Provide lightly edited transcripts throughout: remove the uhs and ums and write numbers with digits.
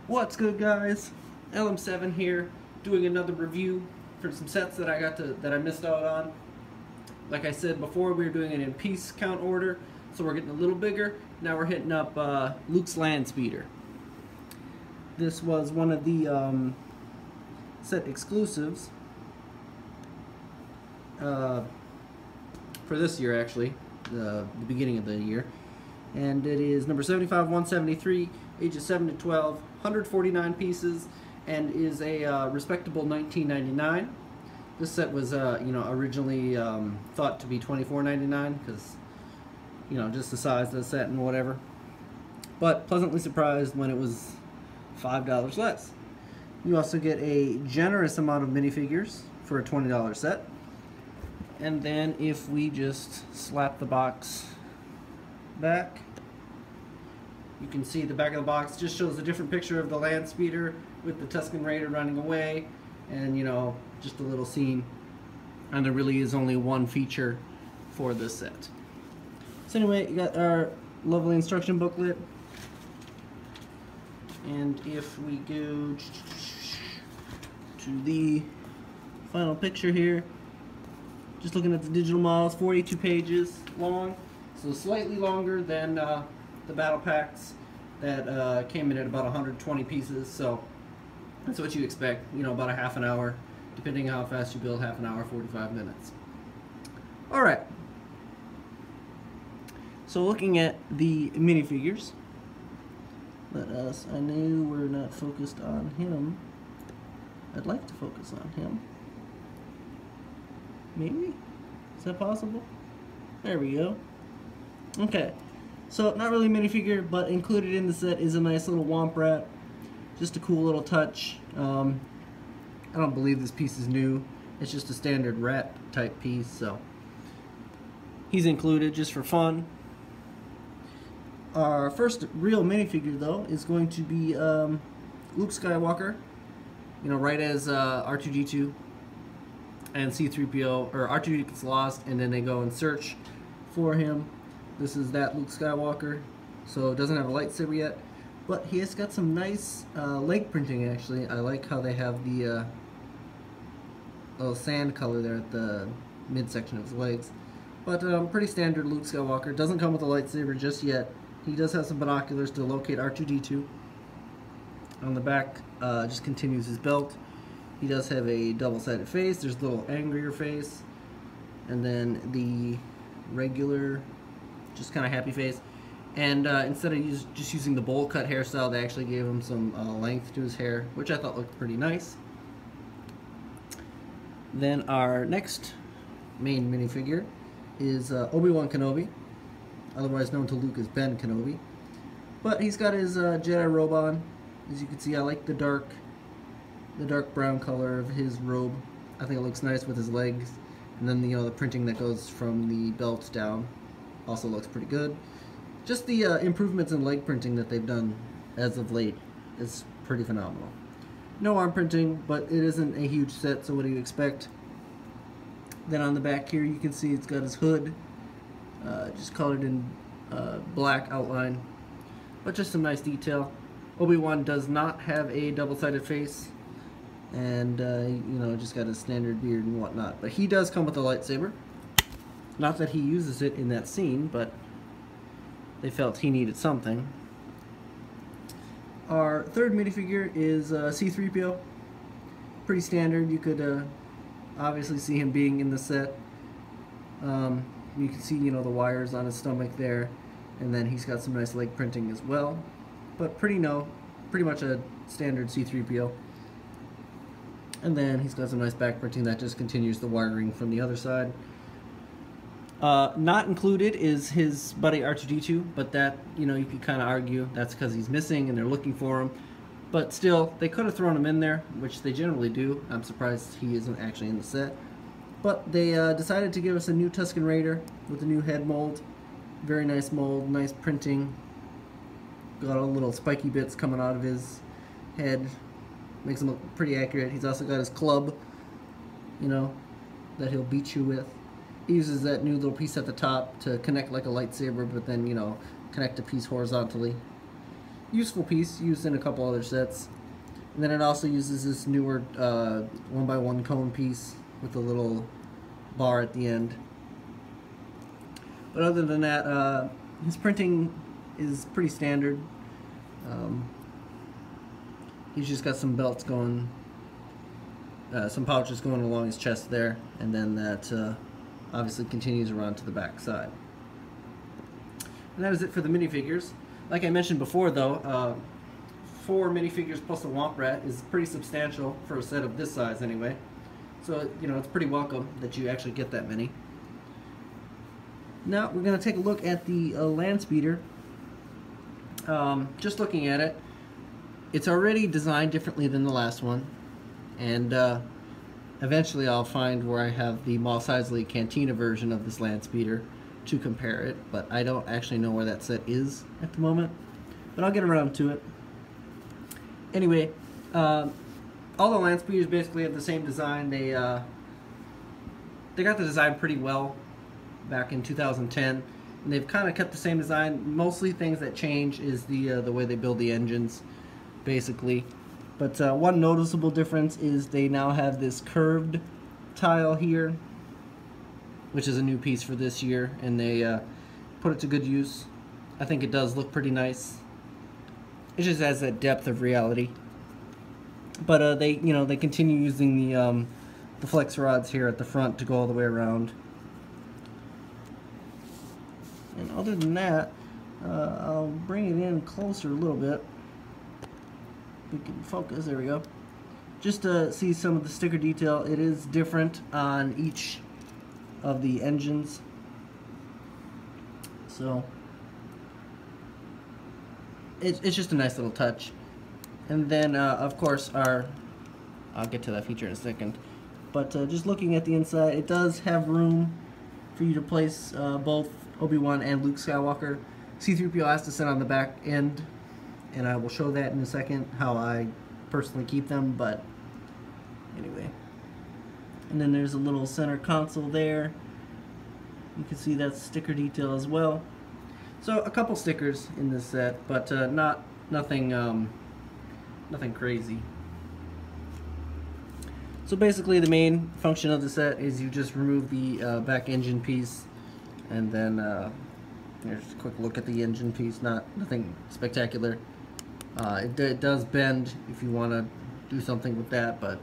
What's good, guys? LM7 here, doing another review for some sets that I missed out on. Like I said before, we were doing it in piece count order, so we're getting a little bigger. Now we're hitting up Luke's Landspeeder. This was one of the set exclusives for this year, actually, the beginning of the year. And it is number 75-173, ages 7 to 12, 149 pieces, and is a respectable $19.99. This set was, originally thought to be $24.99 because, just the size of the set and whatever. But pleasantly surprised when it was $5 less. You also get a generous amount of minifigures for a $20 set. And then if we just slap the box back, you can see the back of the box just shows a different picture of the Landspeeder with the Tusken Raider running away, and just a little scene. And there really is only one feature for this set. So anyway, you got our lovely instruction booklet, and if we go to the final picture here, just looking at the digital models, 42 pages long, so slightly longer than the battle packs that came in at about 120 pieces. So that's what you expect, about a half an hour, depending on how fast you build. Half an hour, 45 minutes. Alright, so looking at the minifigures, I know we're not focused on him. I'd like to focus on him. Maybe? Is that possible? There we go. Okay, so not really a minifigure, but included in the set is a nice little Womp Rat. Just a cool little touch. I don't believe this piece is new. It's just a standard rat type piece, so he's included just for fun. Our first real minifigure, though, is going to be Luke Skywalker. Right as R2-D2 and C-3PO, or R2-D2 gets lost, and then they go and search for him. This is that Luke Skywalker. So it doesn't have a lightsaber yet, but he has got some nice leg printing, actually. I like how they have the little sand color there at the midsection of his legs. But pretty standard Luke Skywalker. Doesn't come with a lightsaber just yet. He does have some binoculars to locate R2-D2. On the back, just continues his belt. He does have a double-sided face. There's a little angrier face. And then the regular, just kind of happy face. And instead of just using the bowl cut hairstyle, they actually gave him some length to his hair, which I thought looked pretty nice. Then our next main minifigure is Obi-Wan Kenobi, otherwise known to Luke as Ben Kenobi. But he's got his Jedi robe on. As you can see, I like the dark brown color of his robe. I think it looks nice with his legs. And then the printing that goes from the belt down also looks pretty good. Just the improvements in leg printing that they've done as of late is pretty phenomenal. No arm printing, but it isn't a huge set, so what do you expect? Then on the back here you can see it's got his hood, just colored in black outline, but just some nice detail. Obi-Wan does not have a double-sided face, and just got a standard beard and whatnot, but he does come with a lightsaber. Not that he uses it in that scene, but they felt he needed something. Our third minifigure is C-3PO. Pretty standard. You could obviously see him being in the set. You can see the wires on his stomach there, and then he's got some nice leg printing as well. But pretty much a standard C-3PO. And then he's got some nice back printing that just continues the wiring from the other side. Not included is his buddy R2-D2, but that, you can kind of argue that's because he's missing and they're looking for him. But still, they could have thrown him in there, which they generally do. I'm surprised he isn't actually in the set. But they decided to give us a new Tusken Raider with a new head mold. Very nice mold, nice printing. Got all the little spiky bits coming out of his head. Makes him look pretty accurate. He's also got his club, that he'll beat you with. He uses that new little piece at the top to connect like a lightsaber, but then, connect a piece horizontally. useful piece used in a couple other sets. And then it also uses this newer 1x1 cone piece with a little bar at the end. But other than that, his printing is pretty standard. He's just got some belts going, some pouches going along his chest there, and then that obviously continues around to the back side. And that is it for the minifigures. Like I mentioned before, though, 4 minifigures plus a Womp Rat is pretty substantial for a set of this size anyway. So, you know, it's pretty welcome that you actually get that many. Now, we're going to take a look at the Landspeeder. Just looking at it, it's already designed differently than the last one. And eventually I'll find where I have the Mos Eisley Cantina version of this Landspeeder to compare it. But I don't actually know where that set is at the moment. But I'll get around to it. Anyway, all the Landspeeders basically have the same design. They got the design pretty well back in 2010, and they've kind of kept the same design. Mostly things that change is the way they build the engines, basically. But one noticeable difference is they now have this curved tile here, which is a new piece for this year, and they put it to good use. I think it does look pretty nice. It just has that depth of reality. But they continue using the flex rods here at the front to go all the way around. And other than that, I'll bring it in closer a little bit. We can focus. There we go. Just to see some of the sticker detail. It is different on each of the engines. So it's just a nice little touch. And then, of course, I'll get to that feature in a second. But just looking at the inside, it does have room for you to place both Obi-Wan and Luke Skywalker. C-3PO has to sit on the back end, and I will show that in a second, how I personally keep them, but anyway. And then there's a little center console there. You can see that sticker detail as well. So a couple stickers in this set, but nothing crazy. So basically the main function of the set is you just remove the back engine piece, and then here's a quick look at the engine piece. Nothing spectacular. It does bend if you want to do something with that, but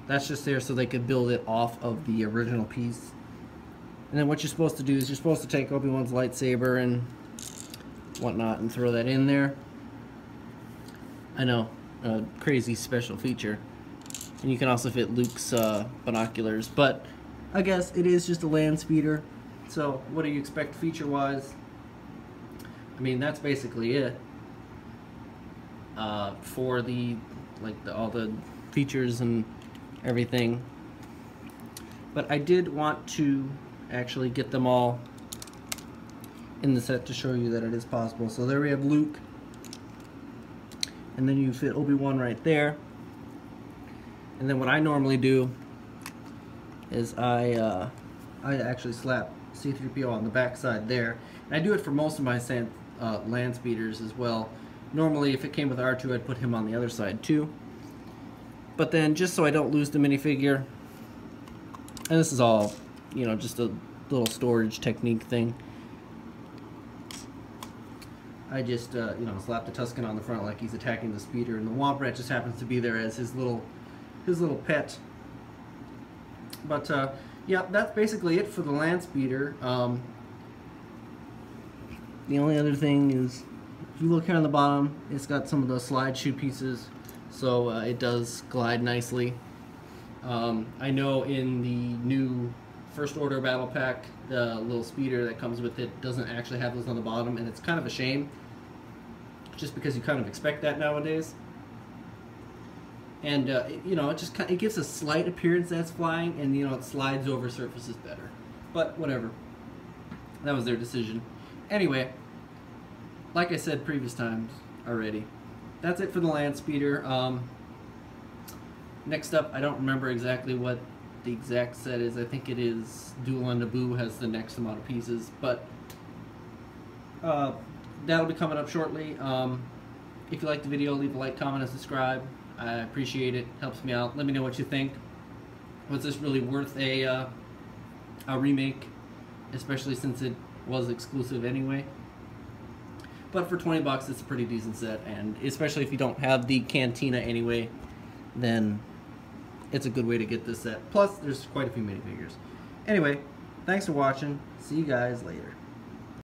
that's just there so they could build it off of the original piece. And then what you're supposed to do is you're supposed to take Obi-Wan's lightsaber and whatnot and throw that in there. I know, a crazy special feature. And you can also fit Luke's binoculars, but I guess it is just a Landspeeder. So what do you expect feature-wise? I mean, that's basically it for all the features and everything. But I did want to actually get them all in the set to show you that it is possible. So there we have Luke, and then you fit Obi-Wan right there. And then what I normally do is I actually slap C-3PO on the back side there. And I do it for most of my Landspeeders as well. Normally if it came with R2 I'd put him on the other side too. But then just so I don't lose the minifigure, and this is all, you know, just a little storage technique thing, I just you know, slap the Tusken on the front like he's attacking the speeder, and the Womp Rat just happens to be there as his little pet. But yeah, that's basically it for the Landspeeder. The only other thing is, if you look here on the bottom, it's got some of those slide shoe pieces, so it does glide nicely. I know in the new First Order Battle Pack, the little speeder that comes with it doesn't actually have those on the bottom, and it's kind of a shame, just because you kind of expect that nowadays. And you know, it gives a slight appearance that it's flying, and you know, it slides over surfaces better. But whatever, that was their decision. Anyway, like I said previous times already, that's it for the Landspeeder. Next up, I don't remember exactly what the exact set is. I think it is Duel on Naboo has the next amount of pieces, but that'll be coming up shortly. If you like the video, leave a like, comment, and subscribe. I appreciate it. Helps me out. Let me know what you think. Was this really worth a remake, especially since it was exclusive anyway? But for 20 bucks, it's a pretty decent set, and especially if you don't have the Cantina anyway, then it's a good way to get this set. Plus, there's quite a few minifigures. Anyway, thanks for watching. See you guys later.